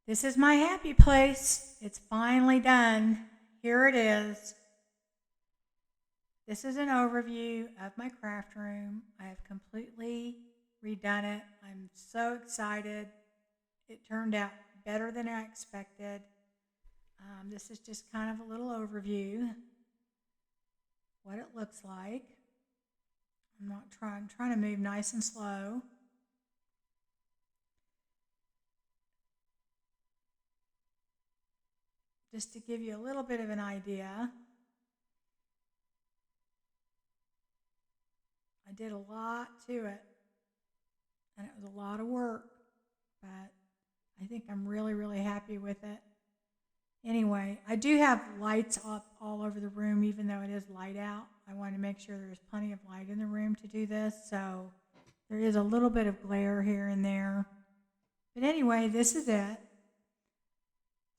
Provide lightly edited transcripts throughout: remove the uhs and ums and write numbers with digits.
This is my happy place. It's finally done. Here it is. This is an overview of my craft room. I have completely redone it. I'm so excited. It turned out better than I expected. This is just kind of a little overview, what it looks like. I'm trying to move nice and slow. Just to give you a little bit of an idea. I did a lot to it, and it was a lot of work, but I think I'm really, really happy with it. Anyway, I do have lights up all over the room, even though it is light out. I want to make sure there's plenty of light in the room to do this, so there is a little bit of glare here and there. But anyway, this is it.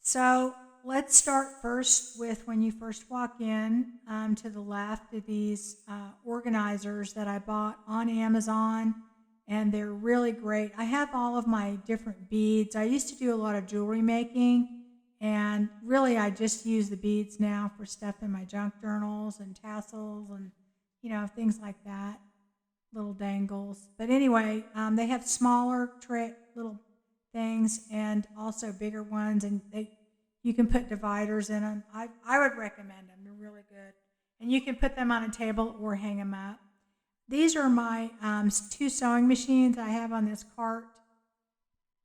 So let's start first with when you first walk in to the left of these organizers that I bought on Amazon, and they're really great. I have all of my different beads. I used to do a lot of jewelry making, and really I just use the beads now for stuff in my junk journals and tassels and, things like that, little dangles. But anyway, they have smaller little things and also bigger ones, and you can put dividers in them. I would recommend them. They're really good. And you can put them on a table or hang them up. These are my two sewing machines I have on this cart.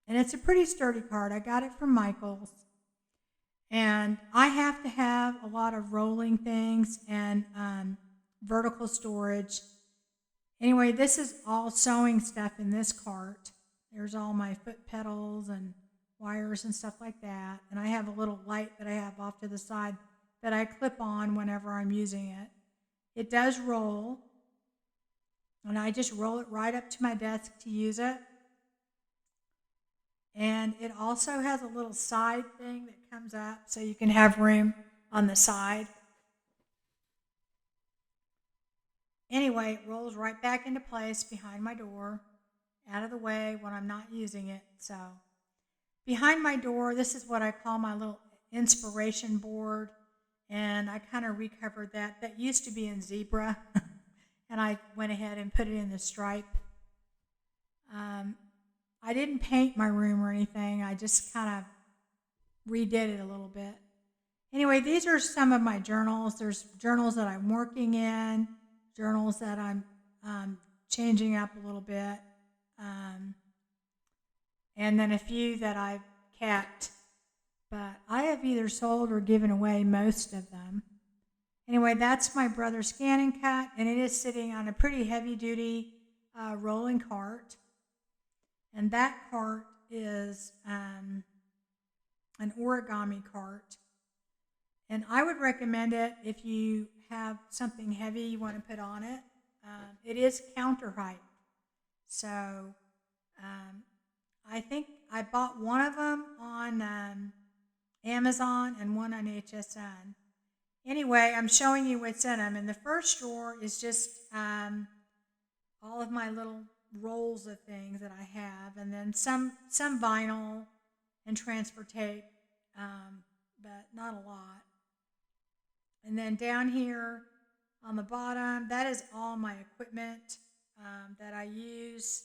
And it's a pretty sturdy cart. I got it from Michael's. And I have to have a lot of rolling things and vertical storage. Anyway, this is all sewing stuff in this cart. There's all my foot pedals and wires and stuff like that. And I have a little light that I have off to the side that I clip on whenever I'm using it. It does roll, and I just roll it right up to my desk to use it. And it also has a little side thing that comes up so you can have room on the side. Anyway, it rolls right back into place behind my door, out of the way when I'm not using it. So behind my door, this is what I call my little inspiration board, and I kind of recovered that. That used to be in zebra, and I went ahead and put it in the stripe. I didn't paint my room or anything. I just kind of redid it a little bit. Anyway, these are some of my journals. There's journals that I'm working in, journals that I'm changing up a little bit, and then a few that I've kept. But I have either sold or given away most of them. Anyway, that's my brother's scan and cut, and it is sitting on a pretty heavy-duty rolling cart. And that cart is an origami cart. And I would recommend it if you have something heavy you want to put on it. It is counter height. So I think I bought one of them on Amazon and one on HSN. Anyway, I'm showing you what's in them. And the first drawer is just all of my little rolls of things that I have, and then some vinyl and transfer tape, but not a lot. And then down here on the bottom, that is all my equipment that I use.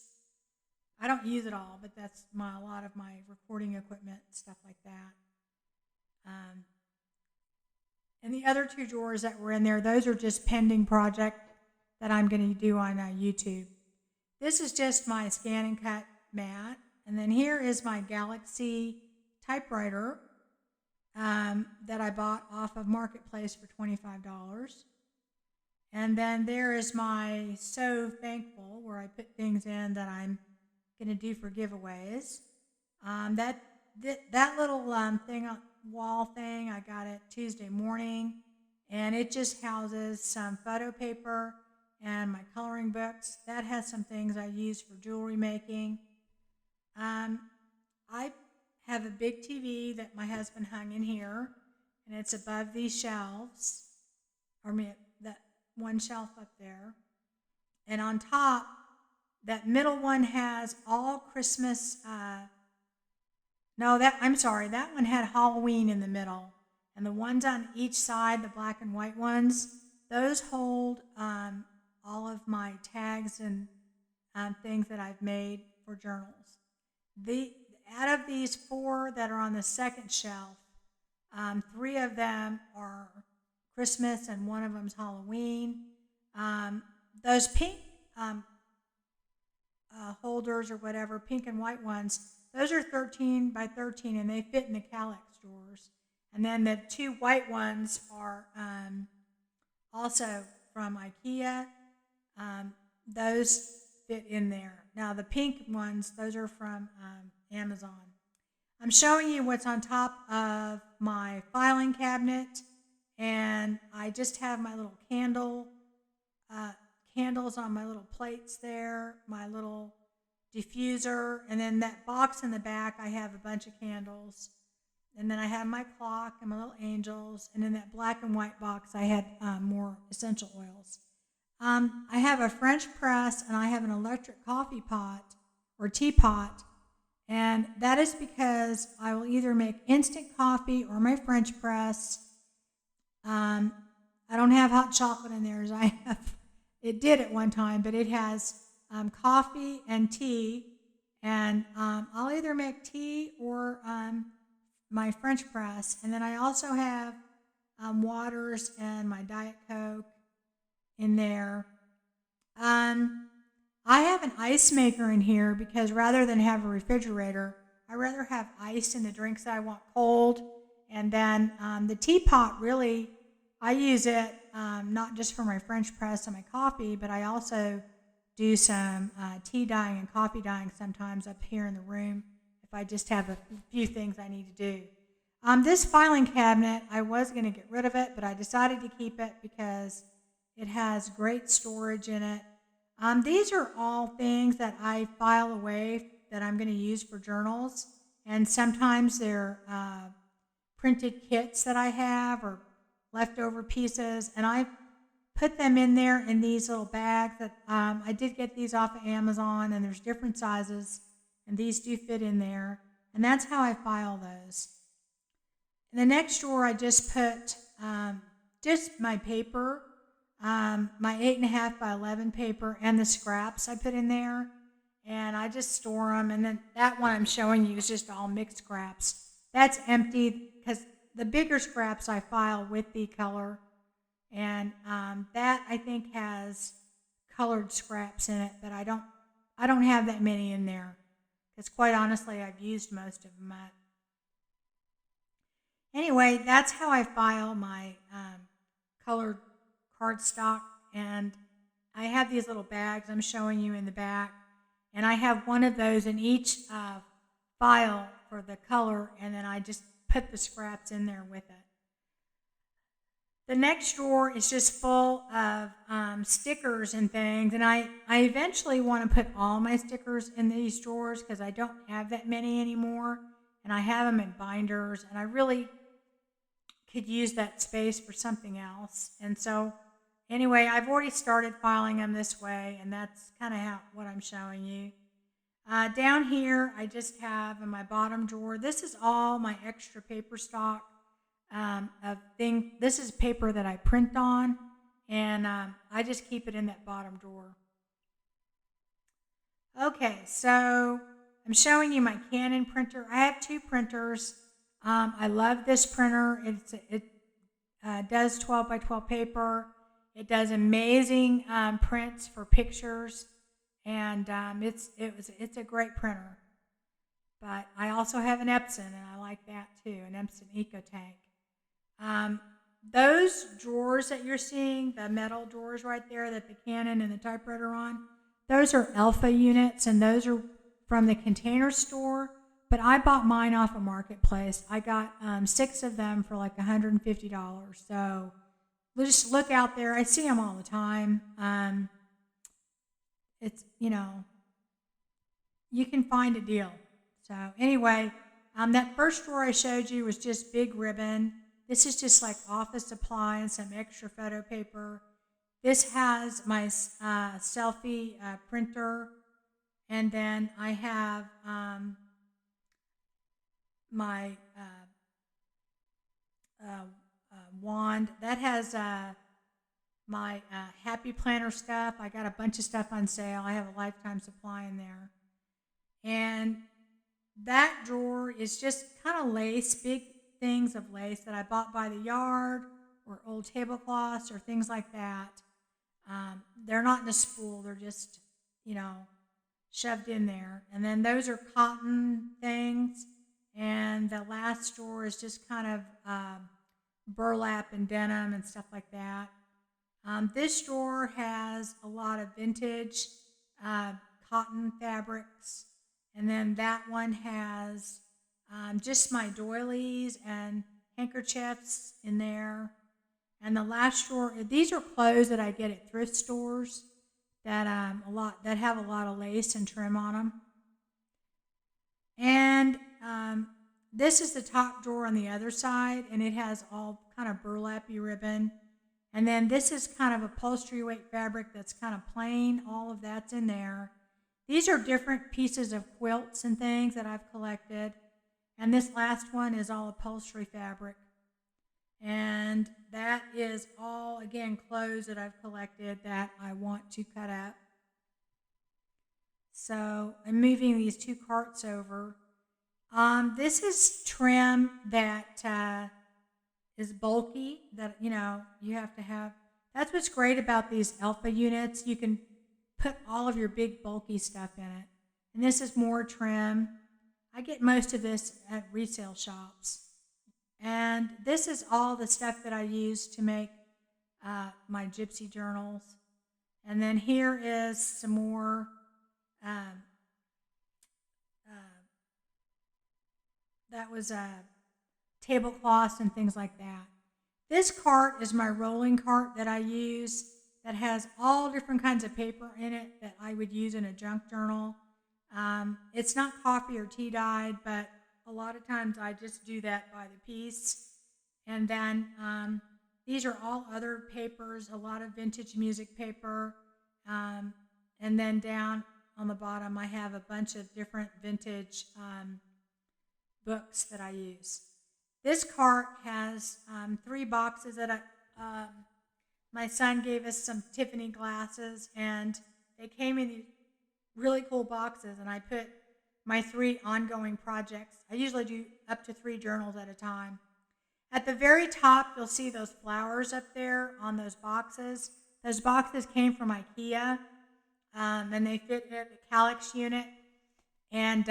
I don't use it all, but that's a lot of my recording equipment, stuff like that. And the other two drawers that were in there, those are just pending project that I'm going to do on YouTube. This is just my scan and cut mat. And then here is my Galaxy typewriter that I bought off of Marketplace for $25. And then there is my So Thankful, where I put things in that I'm going to do for giveaways. That little wall thing, I got it Tuesday morning. And it just houses some photo paper and my coloring books. That has some things I use for jewelry making. I have a big TV that my husband hung in here, and it's above these shelves, that one shelf up there. And on top, that middle one has all Christmas No, I'm sorry. That one had Halloween in the middle, and the ones on each side, the black and white ones, those hold all of my tags and things that I've made for journals. The Out of these four that are on the second shelf, three of them are Christmas and one of them's Halloween. Those pink um, holders or whatever, pink and white ones, those are 13 by 13 and they fit in the Calyx drawers. And then the two white ones are also from IKEA. Those fit in there. Now the pink ones, those are from Amazon. I'm showing you what's on top of my filing cabinet, and I just have my little candles on my little plates there, my little diffuser, and then that box in the back, I have a bunch of candles. And then I have my clock and my little angels, and in that black and white box, I had more essential oils. I have a French press, and I have an electric coffee pot or teapot, and that is because I will either make instant coffee or my French press. I don't have hot chocolate in there as I have. It did at one time, but it has coffee and tea, and I'll either make tea or my French press, and then I also have waters and my Diet Coke in there. I have an ice maker in here because rather than have a refrigerator, I rather have ice in the drinks that I want cold. And then the teapot, really, I use it not just for my French press and my coffee, but I also do some tea dyeing and coffee dyeing sometimes up here in the room if I just have a few things I need to do. This filing cabinet, I was going to get rid of it, but I decided to keep it because it has great storage in it. These are all things that I file away that I'm going to use for journals, and sometimes they're printed kits that I have or leftover pieces, and I put them in there in these little bags that I did get these off of Amazon, and there's different sizes, and these do fit in there, and that's how I file those. In the next drawer, I just put just my paper, my 8.5 by 11 paper, and the scraps I put in there, and I just store them. And then that one I'm showing you is just all mixed scraps. That's empty because the bigger scraps I file with the color, and that I think has colored scraps in it, but I don't have that many in there because quite honestly I've used most of them up. Anyway, that's how I file my colored cardstock, and I have these little bags I'm showing you in the back, and I have one of those in each file for the color, and then I just put the scraps in there with it. The next drawer is just full of stickers and things, and I eventually want to put all my stickers in these drawers because I don't have that many anymore, and I have them in binders, and I really could use that space for something else. And so anyway, I've already started filing them this way, and that's kind of what I'm showing you. Down here, I just have in my bottom drawer, this is all my extra paper stock of thing. This is paper that I print on, and I just keep it in that bottom drawer. Okay, so I'm showing you my Canon printer. I have two printers. I love this printer. It does 12 by 12 paper. It does amazing prints for pictures, and it's a great printer. But I also have an Epson, and I like that too, an Epson EcoTank. Those drawers that you're seeing, the metal drawers right there that the Canon and the typewriter are on, those are Alpha units, and those are from the Container Store. But I bought mine off a marketplace. I got 6 of them for like $150. So just look out there. I see them all the time. It's, you can find a deal. So anyway, that first drawer I showed you was just big ribbon. This is just like office supply and some extra photo paper. This has my selfie printer. And then I have my wand. That has my Happy Planner stuff. I got a bunch of stuff on sale. I have a lifetime supply in there. And that drawer is just kind of lace, big things of lace that I bought by the yard or old tablecloths or things like that. They're not in a spool. They're just, shoved in there. And then those are cotton things. And the last drawer is just kind of burlap and denim and stuff like that. This drawer has a lot of vintage cotton fabrics. And then that one has just my doilies and handkerchiefs in there. And the last drawer, these are clothes that I get at thrift stores that have a lot of lace and trim on them. And this is the top drawer on the other side, and it has all kind of burlappy ribbon. And then this is kind of upholstery weight fabric that's kind of plain. All of that's in there. These are different pieces of quilts and things that I've collected. And this last one is all upholstery fabric. And that is all, again, clothes that I've collected that I want to cut up. So I'm moving these two carts over. This is trim that is bulky, that, you have to have. That's what's great about these Alpha units. You can put all of your big bulky stuff in it. And this is more trim. I get most of this at resale shops. And this is all the stuff that I use to make my gypsy journals. And then here is some more that was tablecloths and things like that. This cart is my rolling cart that I use that has all different kinds of paper in it that I would use in a junk journal. It's not coffee or tea dyed, but a lot of times I just do that by the piece. And then these are all other papers, a lot of vintage music paper. And then down on the bottom I have a bunch of different vintage books that I use. This cart has 3 boxes that my son gave us some Tiffany glasses, and they came in these really cool boxes, and I put my 3 ongoing projects. I usually do up to 3 journals at a time. At the very top, you'll see those flowers up there on those boxes. Those boxes came from IKEA, and they fit in the Calyx unit. And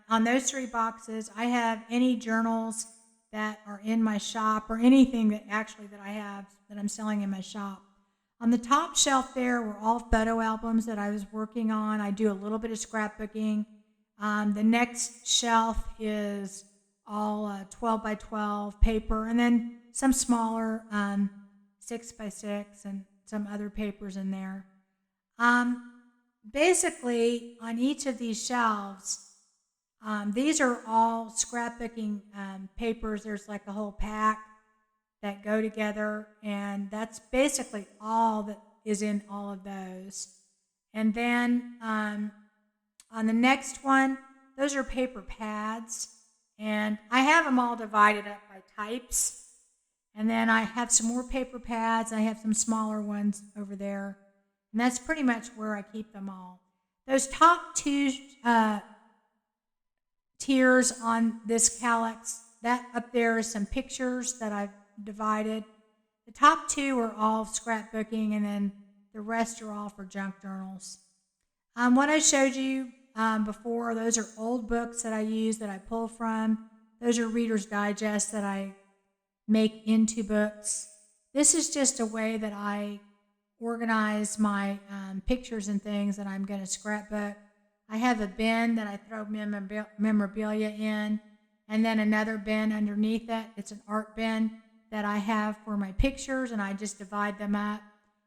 on those 3 boxes, I have any journals that are in my shop or anything that I have that I'm selling in my shop. On the top shelf there were all photo albums that I was working on. I do a little bit of scrapbooking. The next shelf is all 12 by 12 paper, and then some smaller 6 by 6 and some other papers in there. Basically, on each of these shelves, these are all scrapbooking papers. There's like a whole pack that go together, and that's basically all that is in all of those. And then on the next one, those are paper pads, and I have them all divided up by types. And then I have some more paper pads. I have some smaller ones over there, and that's pretty much where I keep them all. Those top 2 tiers on this Calyx, that up there is some pictures that I've divided. The top 2 are all scrapbooking, and then the rest are all for junk journals. What I showed you before, those are old books that I use, that I pull from. Those are Reader's Digest that I make into books. This is just a way that I organize my pictures and things that I'm going to scrapbook. I have a bin that I throw memorabilia in, and then another bin underneath it. It's an art bin that I have for my pictures, and I just divide them up.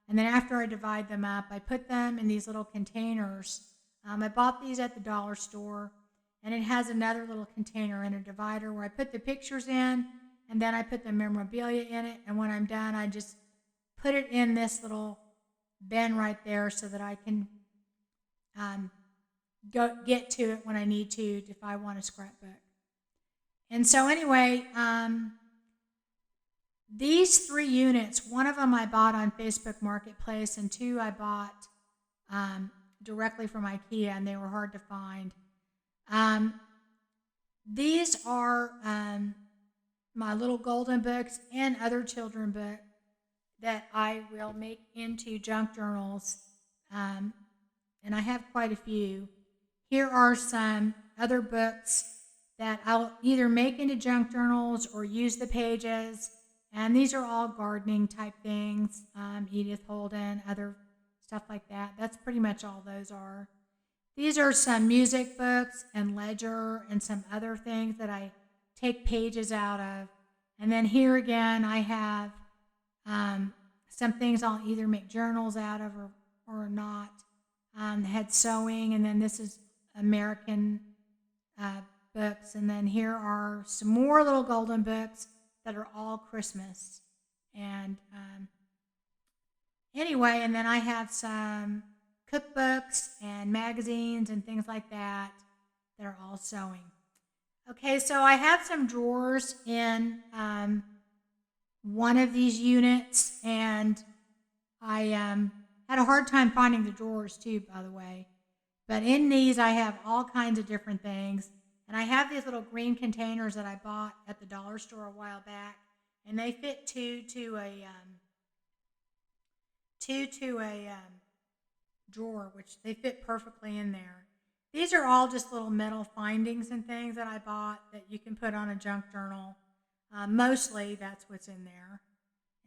And then after I divide them up, I put them in these little containers. I bought these at the dollar store, and it has another little container and a divider where I put the pictures in, and then I put the memorabilia in it, and when I'm done, I just put it in this little bin right there so that I can go get to it when I need to if I want a scrapbook. And so anyway, these 3 units, one of them I bought on Facebook Marketplace, and 2 I bought directly from IKEA, and they were hard to find. Um, these are my little golden books and other children books that I will make into junk journals, and I have quite a few. Here are some other books that I'll either make into junk journals or use the pages. And these are all gardening type things, Edith Holden, other stuff like that. That's pretty much all those are. These are some music books and ledger and some other things that I take pages out of. And then here again, I have some things I'll either make journals out of or not. Had sewing, and then this is American books. And then here are some more little golden books that are all Christmas. And anyway, and then I have some cookbooks and magazines and things like that that are all sewing. Okay, so I have some drawers in one of these units, and I had a hard time finding the drawers too, by the way. But in these, I have all kinds of different things. And I have these little green containers that I bought at the dollar store a while back, and they fit two to a drawer, which they fit perfectly in there. These are all just little metal findings and things that I bought that you can put on a junk journal. Mostly that's what's in there,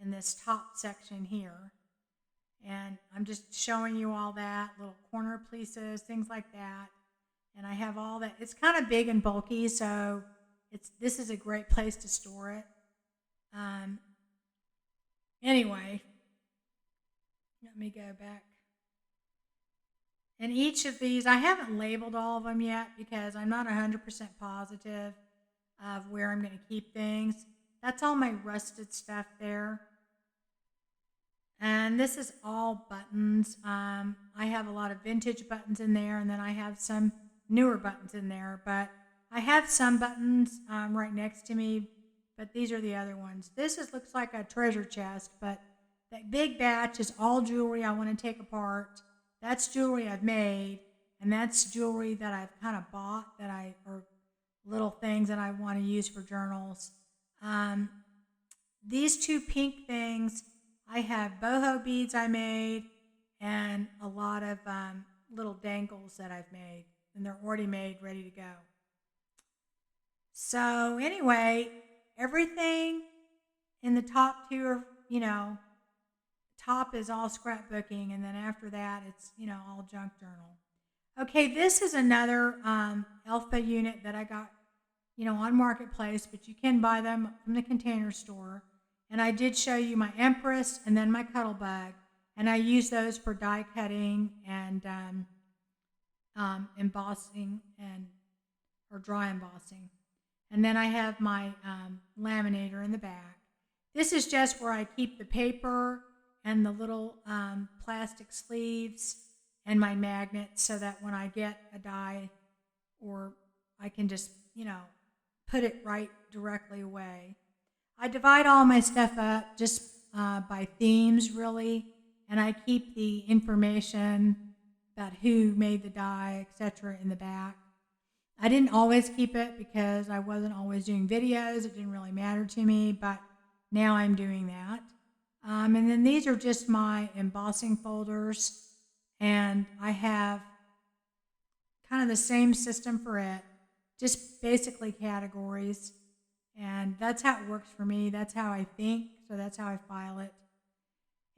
in this top section here. And I'm just showing you all that, little corner pieces, things like that. And I have all that. It's kind of big and bulky, so this is a great place to store it. Anyway, let me go back. And each of these, I haven't labeled all of them yet because I'm not 100% positive of where I'm going to keep things. That's all my rusted stuff there. And this is all buttons. I have a lot of vintage buttons in there, and then I have some newer buttons in there. But I have some buttons right next to me, but these are the other ones. This looks like a treasure chest, but that big batch is all jewelry I want to take apart. That's jewelry I've made, and that's jewelry that I've kind of bought or little things that I want to use for journals. These 2 pink things, I have boho beads I made and a lot of little dangles that I've made, and they're already made, ready to go. So anyway, everything in the top 2 are, top is all scrapbooking, and then after that, it's, all junk journal. Okay, this is another Elfa unit that I got, on Marketplace, but you can buy them from the Container Store. And I did show you my Empress and then my Cuttlebug, and I use those for die cutting and embossing or dry embossing. And then I have my laminator in the back. This is just where I keep the paper and the little plastic sleeves and my magnets, so that when I get a die, or I can just, put it right directly away. I divide all my stuff up just by themes, really, and I keep the information about who made the die, etc., in the back. I didn't always keep it because I wasn't always doing videos. It didn't really matter to me, but now I'm doing that. And then these are just my embossing folders, and I have kind of the same system for it, just basically categories. And that's how it works for me. That's how I think, so that's how I file it.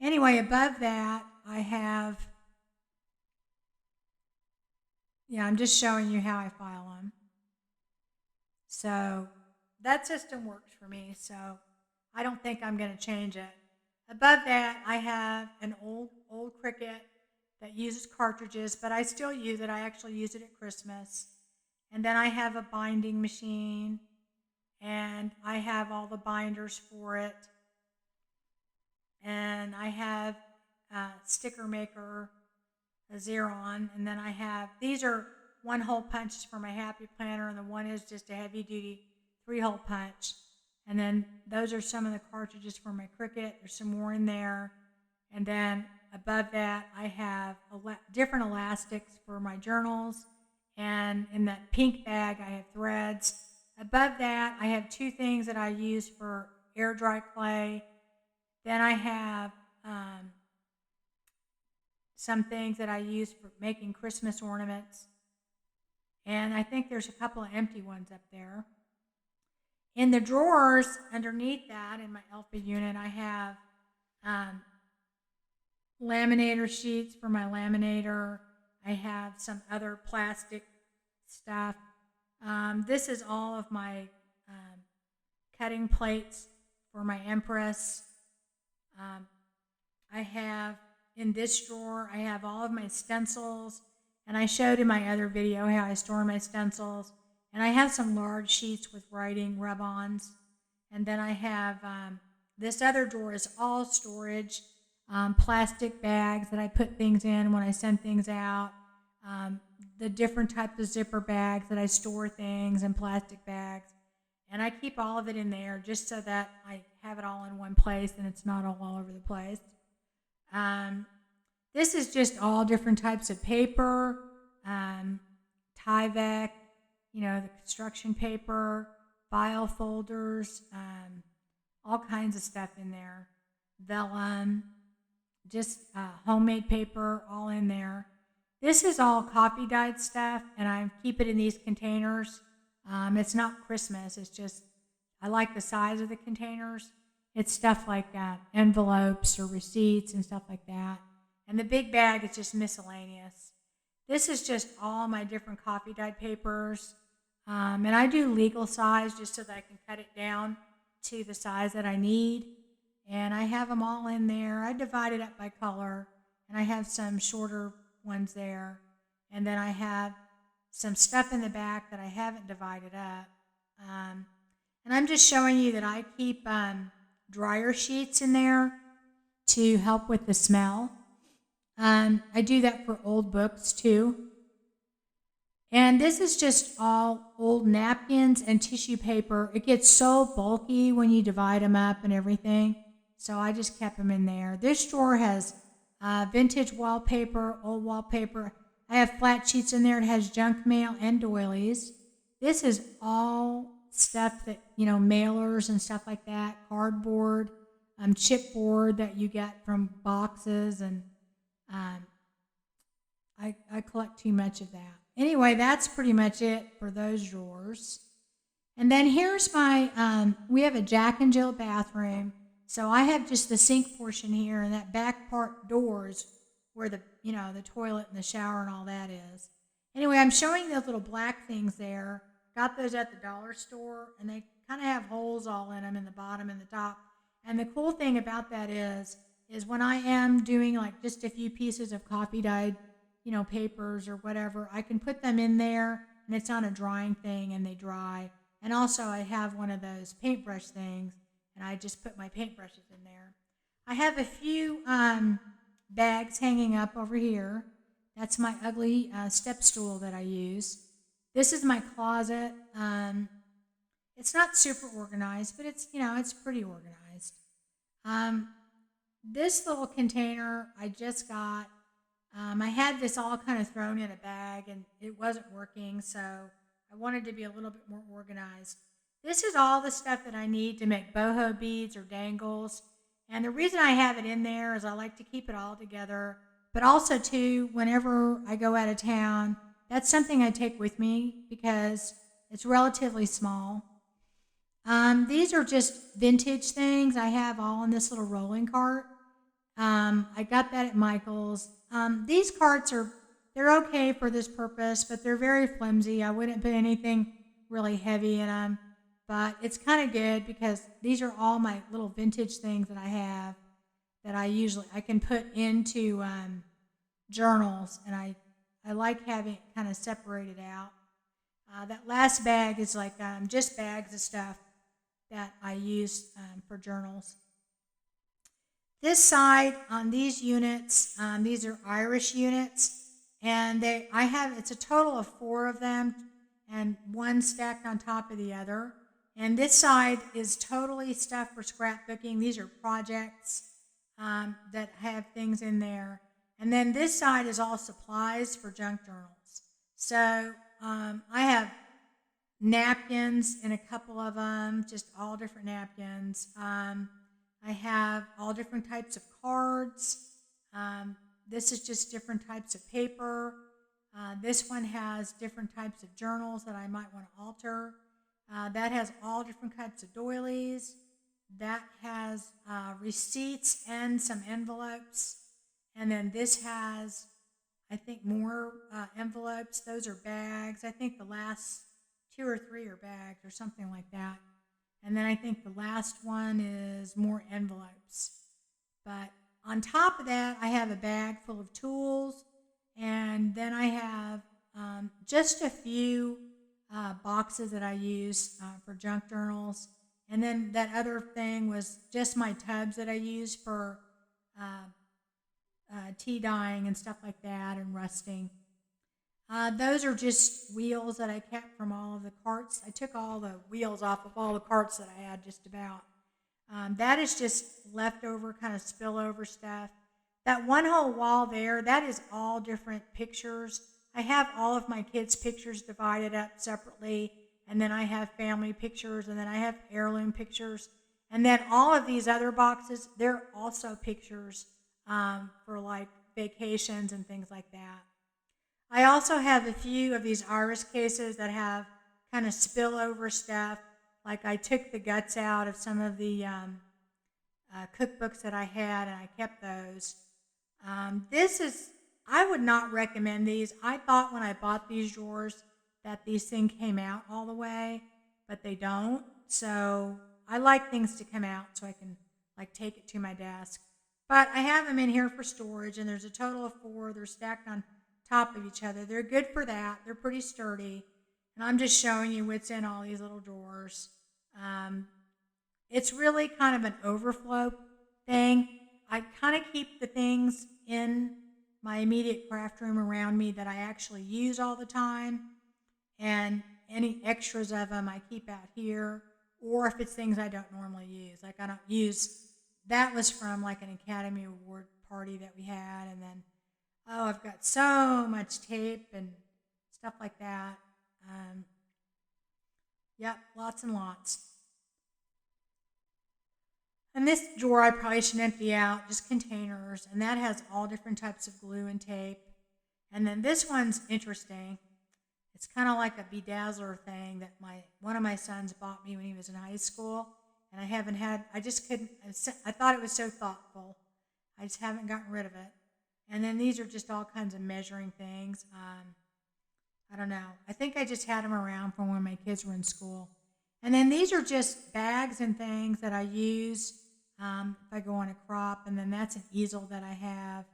Anyway, above that, I have, I'm just showing you how I file them. So that system works for me, so I don't think I'm going to change it. Above that, I have an old Cricut that uses cartridges, but I still use it. I actually use it at Christmas. And then I have a binding machine, and I have all the binders for it. And I have a sticker maker, a Xeron, and then I have, these are 1-hole punches for my Happy Planner, and the one is just a heavy duty 3-hole punch. And then those are some of the cartridges for my Cricut. There's some more in there. And then above that, I have different elastics for my journals. And in that pink bag, I have threads. Above that, I have 2 things that I use for air dry clay. Then I have some things that I use for making Christmas ornaments. And I think there's a couple of empty ones up there. In the drawers underneath that, in my Alpha unit, I have laminator sheets for my laminator. I have some other plastic stuff. This is all of my cutting plates for my Empress. I have, in this drawer, I have all of my stencils. And I showed in my other video how I store my stencils. And I have some large sheets with writing rub-ons. And then I have, this other drawer is all storage, plastic bags that I put things in when I send things out, the different types of zipper bags that I store things in, plastic bags. And I keep all of it in there just so that I have it all in one place and it's not all over the place. This is just all different types of paper, Tyvek, the construction paper, file folders, all kinds of stuff in there. Vellum, just homemade paper, all in there. This is all coffee dyed stuff, and I keep it in these containers. It's not Christmas, it's just, I like the size of the containers. It's stuff like envelopes or receipts and stuff like that. And the big bag is just miscellaneous. This is just all my different coffee dyed papers. And I do legal size just so that I can cut it down to the size that I need. And I have them all in there. I divide it up by color. And I have some shorter ones there. And then I have some stuff in the back that I haven't divided up. And I'm just showing you that I keep dryer sheets in there to help with the smell. I do that for old books too. And this is just all old napkins and tissue paper. It gets so bulky when you divide them up and everything. So I just kept them in there. This drawer has vintage wallpaper, old wallpaper. I have flat sheets in there. It has junk mail and doilies. This is all stuff that, mailers and stuff like that, cardboard, chipboard that you get from boxes, and I collect too much of that. Anyway, that's pretty much it for those drawers. And then here's my, we have a Jack and Jill bathroom. So I have just the sink portion here, and that back part doors where the, the toilet and the shower and all that is. Anyway, I'm showing those little black things there. Got those at the dollar store, and they kind of have holes all in them in the bottom and the top. And the cool thing about that is when I am doing like just a few pieces of coffee dyed, papers or whatever, I can put them in there, and it's on a drying thing, and they dry. And also I have one of those paintbrush things, and I just put my paintbrushes in there. I have a few bags hanging up over here. That's my ugly step stool that I use. This is my closet. It's not super organized, but it's, it's pretty organized. This little container I just got. I had this all kind of thrown in a bag, and it wasn't working, so I wanted to be a little bit more organized. This is all the stuff that I need to make boho beads or dangles. And the reason I have it in there is I like to keep it all together. But also, too, whenever I go out of town, that's something I take with me because it's relatively small. These are just vintage things. I have all in this little rolling cart. I got that at Michael's. These carts they're okay for this purpose, but they're very flimsy. I wouldn't put anything really heavy in them. But it's kind of good because these are all my little vintage things that I have that I can put into journals, and I like having it kind of separated out. That last bag is like just bags of stuff that I use for journals. This side on these units, these are Irish units, and it's a total of 4 of them, and one stacked on top of the other. And this side is totally stuff for scrapbooking. These are projects that have things in there. And then this side is all supplies for junk journals. So I have napkins in a couple of them, just all different napkins. I have all different types of cards. This is just different types of paper. This one has different types of journals that I might want to alter. That has all different types of doilies. That has receipts and some envelopes. And then this has, I think, more envelopes. Those are bags. I think the last 2 or 3 are bags or something like that. And then I think the last one is more envelopes. But on top of that, I have a bag full of tools. And then I have just a few boxes that I use for junk journals. And then that other thing was just my tubs that I use for tea dyeing and stuff like that and rusting. Those are just wheels that I kept from all of the carts. I took all the wheels off of all the carts that I had just about. That is just leftover kind of spillover stuff. That one whole wall there, that is all different pictures. I have all of my kids' pictures divided up separately, and then I have family pictures, and then I have heirloom pictures. And then all of these other boxes, they're also pictures for like vacations and things like that. I also have a few of these iris cases that have kind of spillover stuff. Like I took the guts out of some of the cookbooks that I had, and I kept those. I would not recommend these. I thought when I bought these drawers that these things came out all the way, but they don't. So I like things to come out so I can like take it to my desk. But I have them in here for storage, and there's a total of 4. They're stacked on top of each other. They're good for that. They're pretty sturdy. And I'm just showing you what's in all these little drawers. It's really kind of an overflow thing. I kind of keep the things in my immediate craft room around me that I actually use all the time. And any extras of them I keep out here. Or if it's things I don't normally use. Like I don't use, that was from like an Academy Award party that we had. And then, oh, I've got so much tape and stuff like that. Yep, lots and lots. And this drawer I probably should empty out, just containers, and that has all different types of glue and tape. And then this one's interesting. It's kind of like a bedazzler thing that one of my sons bought me when he was in high school, and I just couldn't, I thought it was so thoughtful. I just haven't gotten rid of it. And then these are just all kinds of measuring things. I don't know. I think I just had them around from when my kids were in school. And then these are just bags and things that I use if I go on a crop. And then that's an easel that I have.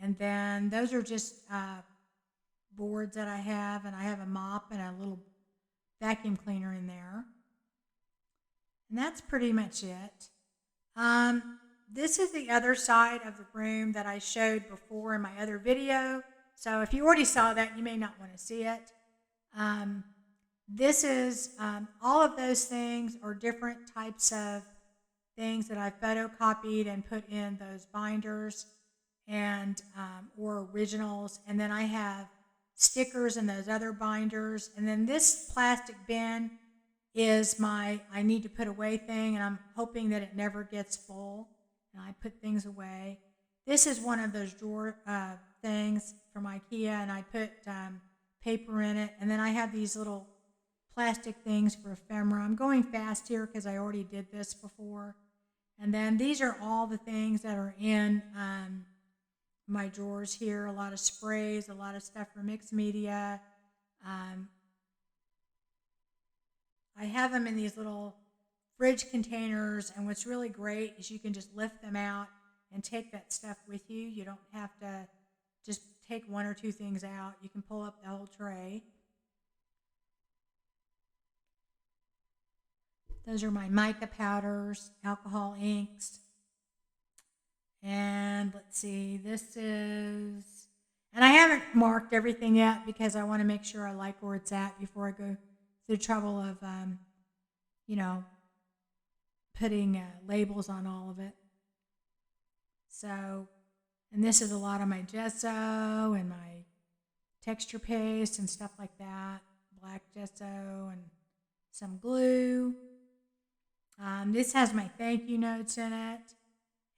And then those are just boards that I have. And I have a mop and a little vacuum cleaner in there. And that's pretty much it. This is the other side of the room that I showed before in my other video. So if you already saw that, you may not want to see it. This is, all of those things are different types of things that I photocopied and put in those binders and or originals. And then I have stickers in those other binders. And then this plastic bin is my I need to put away thing, and I'm hoping that it never gets full. And I put things away. This is one of those drawer things from IKEA, and I put paper in it. And then I have these little plastic things for ephemera. I'm going fast here because I already did this before. And then these are all the things that are in my drawers here. A lot of sprays, a lot of stuff for mixed media. I have them in these little fridge containers, and what's really great is you can just lift them out and take that stuff with you. You don't have to just take 1 or 2 things out. You can pull up the whole tray. Those are my mica powders, alcohol inks. And let's see, this is, and I haven't marked everything yet because I want to make sure I like where it's at before I go through the trouble of you know, putting labels on all of it. So, and this is a lot of my gesso and my texture paste and stuff like that, black gesso and some glue. This has my thank you notes in it,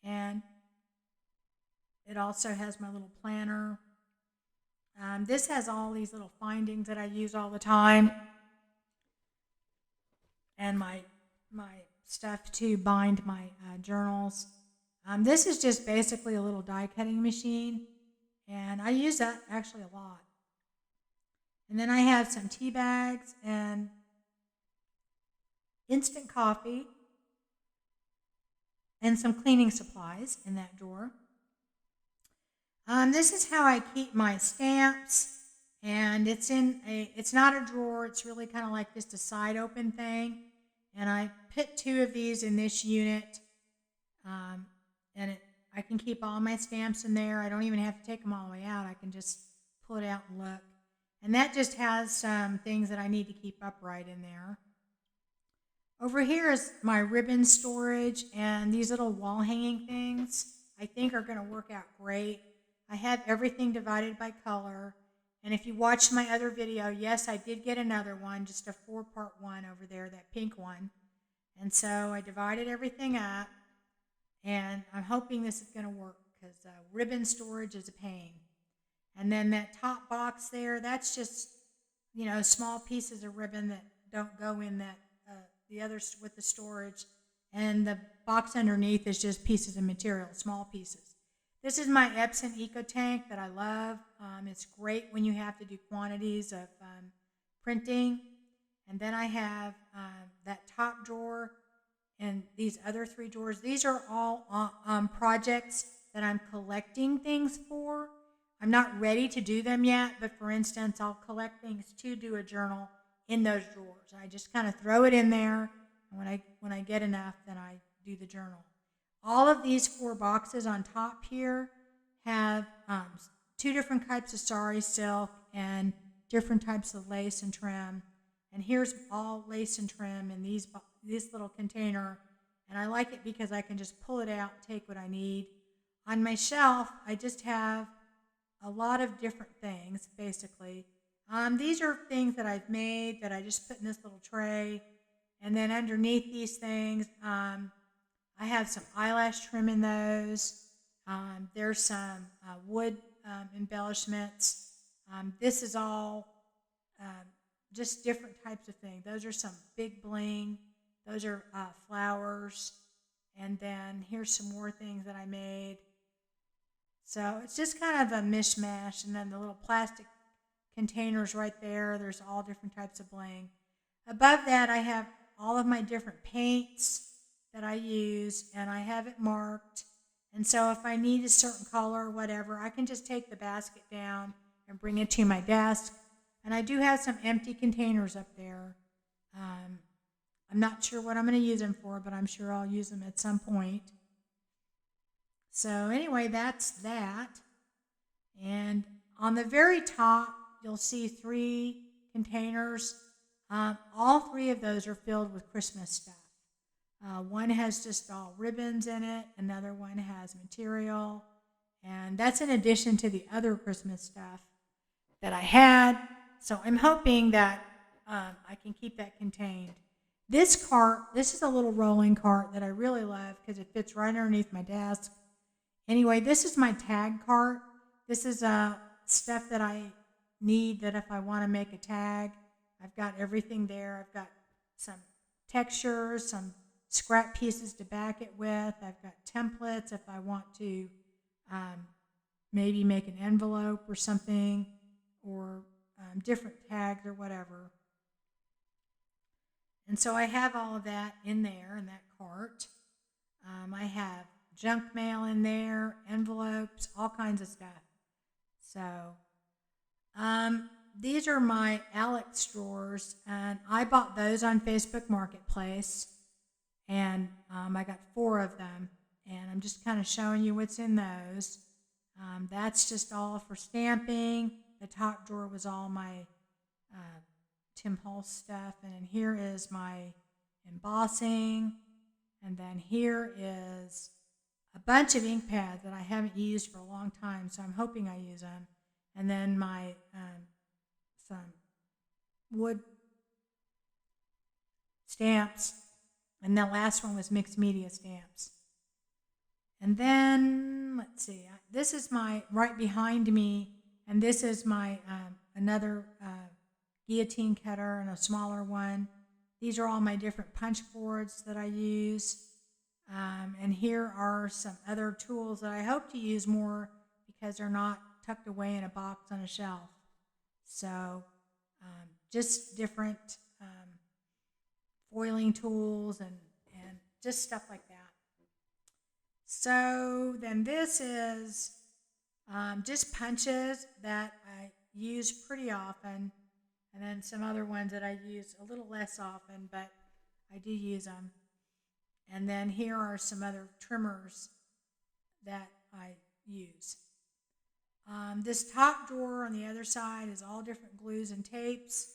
and it also has my little planner. This has all these little findings that I use all the time, and my stuff to bind my journals. This is just basically a little die cutting machine, and I use that actually a lot. And then I have some tea bags and instant coffee and some cleaning supplies in that drawer. This is how I keep my stamps, and it's not a drawer, it's really kind of like just a side open thing. And I put 2 of these in this unit, and I can keep all my stamps in there. I don't even have to take them all the way out. I can just pull it out and look. And that just has some things that I need to keep upright in there. Over here is my ribbon storage, and these little wall hanging things I think are going to work out great. I have everything divided by color. And if you watched my other video, yes, I did get another one, just a 4-part one over there, that pink one. And so I divided everything up, and I'm hoping this is going to work because ribbon storage is a pain. And then that top box there, that's just, small pieces of ribbon that don't go in that, the others with the storage. And the box underneath is just pieces of material, small pieces. This is my Epson Eco Tank that I love. It's great when you have to do quantities of printing. And then I have that top drawer and these other 3 drawers. These are all projects that I'm collecting things for. I'm not ready to do them yet, but for instance, I'll collect things to do a journal in those drawers. I just kind of throw it in there, and when I get enough, then I do the journal. All of these 4 boxes on top here have 2 different types of sari silk and different types of lace and trim. And here's all lace and trim in this little container. And I like it because I can just pull it out, take what I need. On my shelf, I just have a lot of different things, basically. These are things that I've made that I just put in this little tray. And then underneath these things, I have some eyelash trim in those. There's some wood embellishments. This is all just different types of things. Those are some big bling. Those are flowers. And then here's some more things that I made. So it's just kind of a mishmash. And then the little plastic containers right there, there's all different types of bling. Above that, I have all of my different paints that I use, and I have it marked. And so if I need a certain color or whatever, I can just take the basket down and bring it to my desk. And I do have some empty containers up there. I'm not sure what I'm going to use them for, but I'm sure I'll use them at some point. So anyway, that's that. And on the very top, you'll see 3 containers. All 3 of those are filled with Christmas stuff. One has just all ribbons in it. Another one has material. And that's in addition to the other Christmas stuff that I had. So I'm hoping that I can keep that contained. This cart, this is a little rolling cart that I really love because it fits right underneath my desk. Anyway, this is my tag cart. This is stuff that I need that if I want to make a tag. I've got everything there. I've got some textures, some scrap pieces to back it with. I've got templates if I want to maybe make an envelope or something, or different tags or whatever. And so I have all of that in there in that cart. I have junk mail in there, envelopes, all kinds of stuff. So these are my Alex drawers, and I bought those on Facebook Marketplace, and I got 4 of them, and I'm just kind of showing you what's in those. That's just all for stamping. The top drawer was all my Tim Holtz stuff, and then here is my embossing. And then here is a bunch of ink pads that I haven't used for a long time, so I'm hoping I use them. And then my some wood stamps, and the last one was mixed media stamps. And then let's see, this is my right behind me, and this is my another guillotine cutter and a smaller one. These are all my different punch boards that I use. And here are some other tools that I hope to use more because they're not tucked away in a box on a shelf. So just different foiling tools and just stuff like that. So then this is just punches that I use pretty often, and then some other ones that I use a little less often, but I do use them. And then here are some other trimmers that I use. This top drawer on the other side is all different glues and tapes.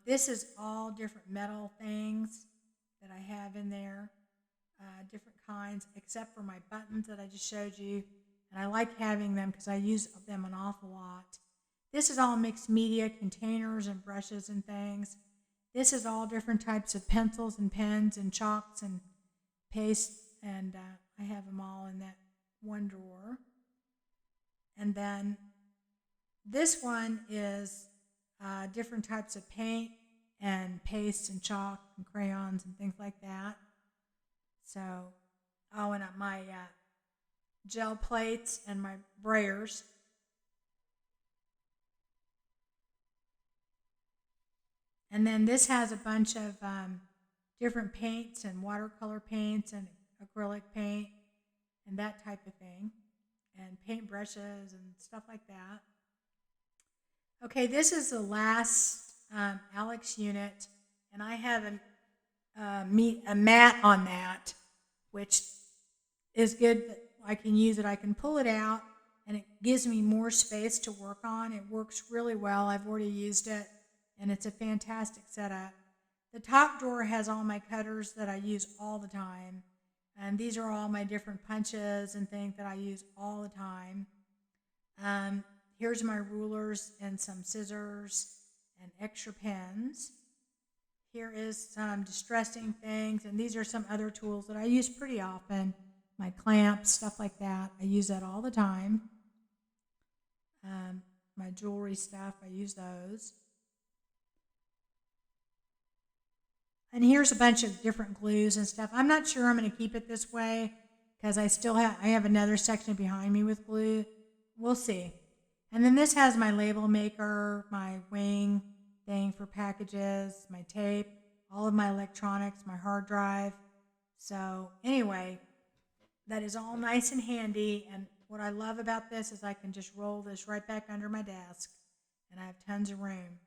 This is all different metal things that I have in there, different kinds, except for my buttons that I just showed you. And I like having them because I use them an awful lot. This is all mixed media containers and brushes and things. This is all different types of pencils and pens and chalks and paste, and I have them all in that one drawer. And then this one is different types of paint and paste and chalk and crayons and things like that. So, and my gel plates and my brayers. And then this has a bunch of different paints and watercolor paints and acrylic paint and that type of thing, and paint brushes and stuff like that. Okay, this is the last Alex unit, and I have a mat on that, which is good. I can use it. I can pull it out, and it gives me more space to work on. It works really well. I've already used it, and it's a fantastic setup. The top drawer has all my cutters that I use all the time, and these are all my different punches and things that I use all the time. Here's my rulers and some scissors and extra pens. Here is some distressing things, and these are some other tools that I use pretty often. My clamps, stuff like that. I use that all the time. My jewelry stuff, I use those. And here's a bunch of different glues and stuff. I'm not sure I'm going to keep it this way because I have another section behind me with glue. We'll see. And then this has my label maker, my wing thing for packages, my tape, all of my electronics, my hard drive. So anyway, that is all nice and handy. And what I love about this is I can just roll this right back under my desk, and I have tons of room.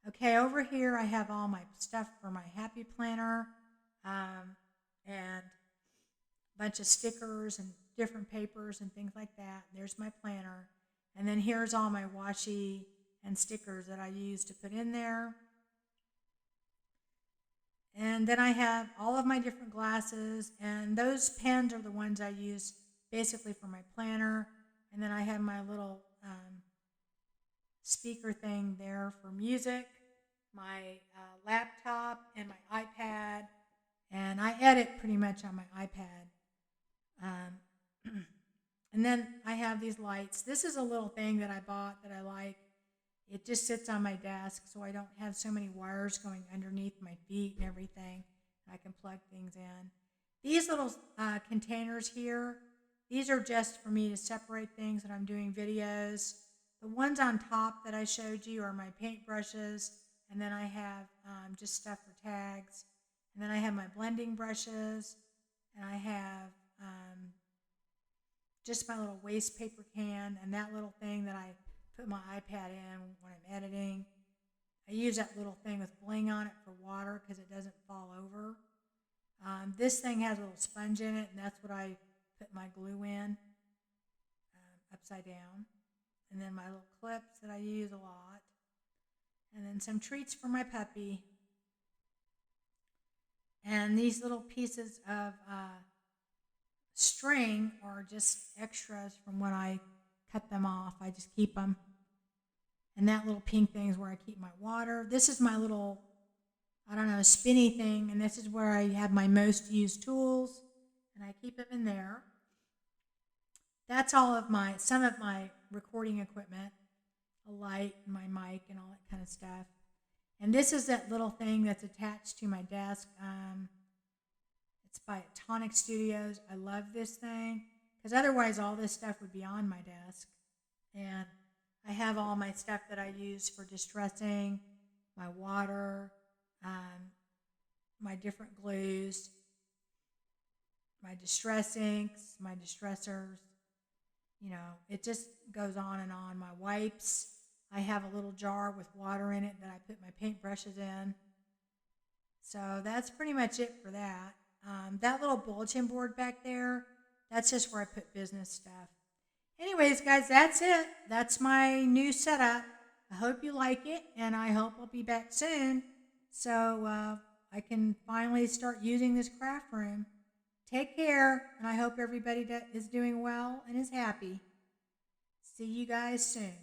Okay, over here I have all my stuff for my Happy Planner, and a bunch of stickers and different papers and things like that. There's my planner. And then here's all my washi and stickers that I use to put in there. And then I have all of my different glasses, and those pens are the ones I use basically for my planner. And then I have my little speaker thing there for music, my laptop, and my iPad. And I edit pretty much on my iPad. And then I have these lights. This is a little thing that I bought that I like. It just sits on my desk so I don't have so many wires going underneath my feet and everything. I can plug things in. These little containers here, these are just for me to separate things when I'm doing videos. The ones on top that I showed you are my paint brushes, and then I have just stuff for tags. And then I have my blending brushes, and I have just my little waste paper can and that little thing that I put my iPad in when I'm editing. I use that little thing with bling on it for water because it doesn't fall over. This thing has a little sponge in it, and that's what I put my glue in, upside down. And then my little clips that I use a lot. And then some treats for my puppy. And these little pieces of string are just extras from when I cut them off. I just keep them. And that little pink thing is where I keep my water. This is my little, I don't know, spinny thing. And this is where I have my most used tools. And I keep them in there. That's some of my recording equipment. A light, my mic, and all that kind of stuff. And this is that little thing that's attached to my desk. It's by Tonic Studios. I love this thing because otherwise all this stuff would be on my desk. And I have all my stuff that I use for distressing, my water, my different glues, my distress inks, my distressors. You know, it just goes on and on. My wipes. I have a little jar with water in it that I put my paintbrushes in. So that's pretty much it for that. That little bulletin board back there, that's just where I put business stuff. Anyways, guys, that's it. That's my new setup. I hope you like it, and I hope I'll be back soon so I can finally start using this craft room. Take care, and I hope everybody is doing well and is happy. See you guys soon.